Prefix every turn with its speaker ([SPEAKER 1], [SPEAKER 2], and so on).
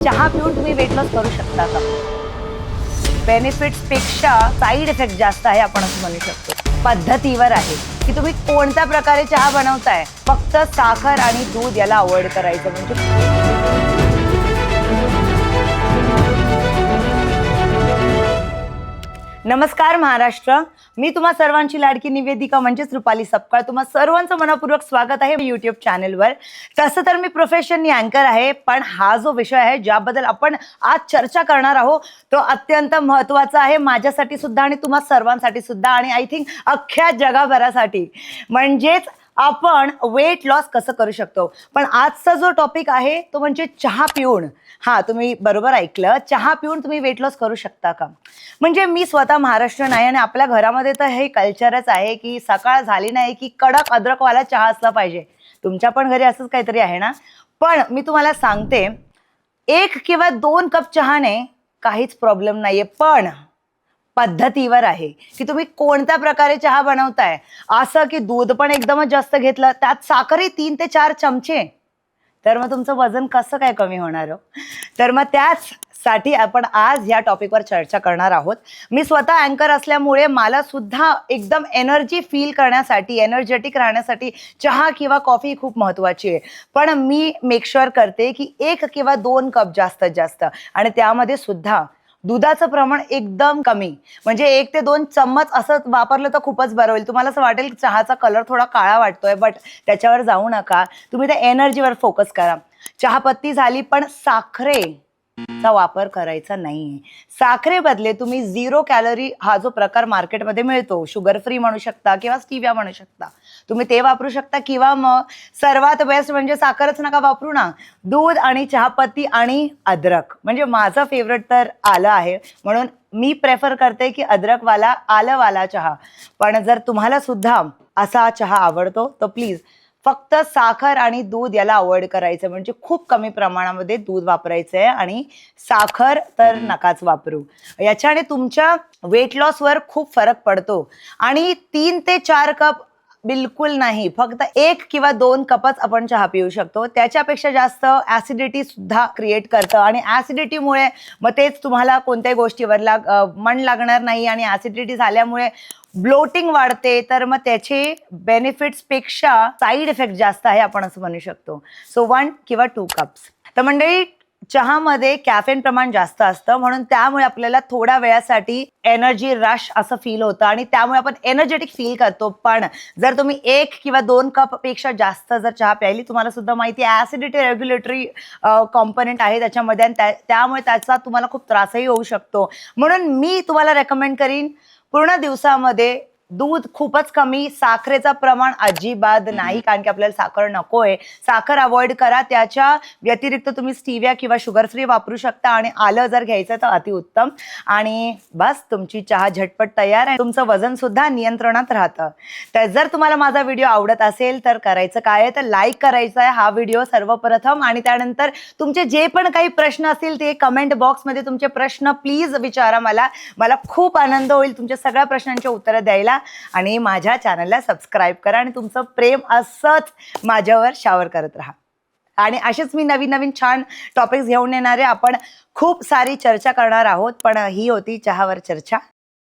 [SPEAKER 1] चहा पिऊन तुम्ही वेट लॉस करू शकता का? बेनिफिट्स पेक्षा साईड इफेक्ट जास्त आहे आपण असं म्हणू शकतो. पद्धतीवर आहे की तुम्ही कोणत्या प्रकारे चहा बनवताय. फक्त साखर आणि दूध याला अवॉइड करायचं म्हणजे नमस्कार महाराष्ट्र. मी तुम्हा सर्वांची लाडकी निवेदिका म्हणजेच रुपाली सपकाळ. तुम्हा सर्वांचं मनपूर्वक स्वागत आहे यूट्यूब चॅनलवर. तसं तर मी प्रोफेशननी अँकर आहे, पण हा जो विषय आहे ज्याबद्दल आपण आज चर्चा करणार आहोत तो अत्यंत महत्त्वाचा आहे माझ्यासाठी सुद्धा आणि तुम्हा सर्वांसाठी सुद्धा आणि आय थिंक अख्ख्या जगभरासाठी. म्हणजेच आपण वेट लॉस कसं करू शकतो. पण आजचा जो टॉपिक आहे तो म्हणजे चहा पिऊन. हा, तुम्ही बरोबर ऐकलं, चहा पिऊन तुम्ही वेट लॉस करू शकता का? म्हणजे मी स्वतः महाराष्ट्रीयन आहे आणि आपल्या घरामध्ये तर हे कल्चरच आहे की सकाळ झाली नाही की कडक अद्रकवाला चहा असला पाहिजे. तुमच्या पण घरी असंच काहीतरी आहे ना? पण मी तुम्हाला सांगते, 1 किंवा 2 कप चहाने काहीच प्रॉब्लेम नाहीये, पण पद्धतीवर आहे की तुम्ही कोणत्या प्रकारे चहा बनवताय. असं की दूध पण एकदमच जास्त घेतलं, त्यात साखरही 3 ते 4 चमचे, तर मग तुमचं वजन कसं काय कमी होणार हो? तर मग त्याचसाठी आपण आज या टॉपिकवर चर्चा करणार आहोत. मी स्वतः अँकर असल्यामुळे मला सुद्धा एकदम एनर्जी फील करण्यासाठी, एनर्जेटिक राहण्यासाठी चहा किंवा कॉफी खूप महत्त्वाची आहे. पण मी मेक शुअर करते की 1 किंवा 2 कप जास्तीत जास्त, आणि त्यामध्ये सुद्धा दुधाचं प्रमाण एकदम कमी. म्हणजे 1 ते 2 चम्मच असं वापरलं तर खूपच बरं होईल. तुम्हाला असं वाटेल चहाचा कलर थोडा काळा वाटतोय, बट त्याच्यावर जाऊ नका. तुम्ही त्या एनर्जीवर फोकस करा. चहापत्ती झाली, पण साखरेचा वापर करायचा नाही. साखरे बदले तुम्ही 0 कॅलरी हा जो प्रकार मार्केटमध्ये मिळतो, शुगर फ्री म्हणू शकता किंवा स्टिविया म्हणू शकता, तुम्ही ते वापरू शकता. किंवा मग सर्वात बेस्ट म्हणजे साखरच नका वापरू ना, दूध आणि चहापत्ती आणि अद्रक. म्हणजे माझं फेवरेट तर आलं आहे, म्हणून मी प्रेफर करते की अद्रकवाला, आलंवाला चहा. पण जर तुम्हाला सुद्धा असा चहा आवडतो तर प्लीज फक्त साखर आणि दूध याला अवॉइड करायचं. म्हणजे खूप कमी प्रमाणामध्ये दूध वापरायचं आहे आणि साखर तर नकाच वापरू. याच्याने तुमच्या वेट लॉसवर खूप फरक पडतो. आणि 3 ते 4 कप बिलकुल नाही, फक्त 1 किंवा 2 कपच आपण चहा पिऊ शकतो. त्याच्यापेक्षा जास्त ऍसिडिटी सुद्धा क्रिएट करतं आणि ऍसिडिटीमुळे मग तेच तुम्हाला कोणत्याही गोष्टीवर मन लागणार नाही आणि ऍसिडिटी झाल्यामुळे ब्लोटिंग वाढते. तर मग त्याचे बेनिफिट्स पेक्षा साईड इफेक्ट जास्त आहे आपण असं म्हणू शकतो. सो 1 किंवा 2 कप्स. तर मंडळी, चहामध्ये कॅफेन प्रमाण जास्त असतं, म्हणून त्यामुळे आपल्याला थोड्या वेळासाठी एनर्जी रश असं फील होतं आणि त्यामुळे आपण एनर्जेटिक फील करतो. पण जर तुम्ही 1 किंवा 2 कप पेक्षा जास्त जर चहा प्यायली, तुम्हाला सुद्धा माहिती आहे ऍसिडिटी रेग्युलेटरी कॉम्पोनंट आहे त्याच्यामध्ये, आणि त्यामुळे त्याचा तुम्हाला खूप त्रासही होऊ शकतो. म्हणून मी तुम्हाला रेकमेंड करीन, पूर्ण दिवसामध्ये दूध खूपच कमी, साखरेचं प्रमाण अजिबात नाही, कारण की आपल्याला साखर नकोय. साखर अवॉइड करा. त्याच्या व्यतिरिक्त तुम्ही स्टिविया किंवा शुगर फ्री वापरू शकता आणि आलं जर घ्यायचं तर अतिउत्तम. आणि बस, तुमची चहा झटपट तयार आणि तुमचं वजन सुद्धा नियंत्रणात राहतं. तर जर तुम्हाला माझा व्हिडिओ आवडत असेल तर करायचं काय आहे, तर लाईक करायचा आहे हा व्हिडिओ सर्वप्रथम. आणि त्यानंतर तुमचे जे पण काही प्रश्न असतील ते कमेंट बॉक्समध्ये तुमचे प्रश्न प्लीज विचारा. मला खूप आनंद होईल तुमच्या सगळ्या प्रश्नांची उत्तरं द्यायला. आणि माझ्या चॅनलला सबस्क्राईब करा आणि तुमचं प्रेम असंच माझ्यावर शावर करत राहा. आणि असेच मी नवीन नवीन छान टॉपिक्स घेऊन येणारे. आपण खूप सारी चर्चा करणार आहोत, पण ही होती चहावर चर्चा.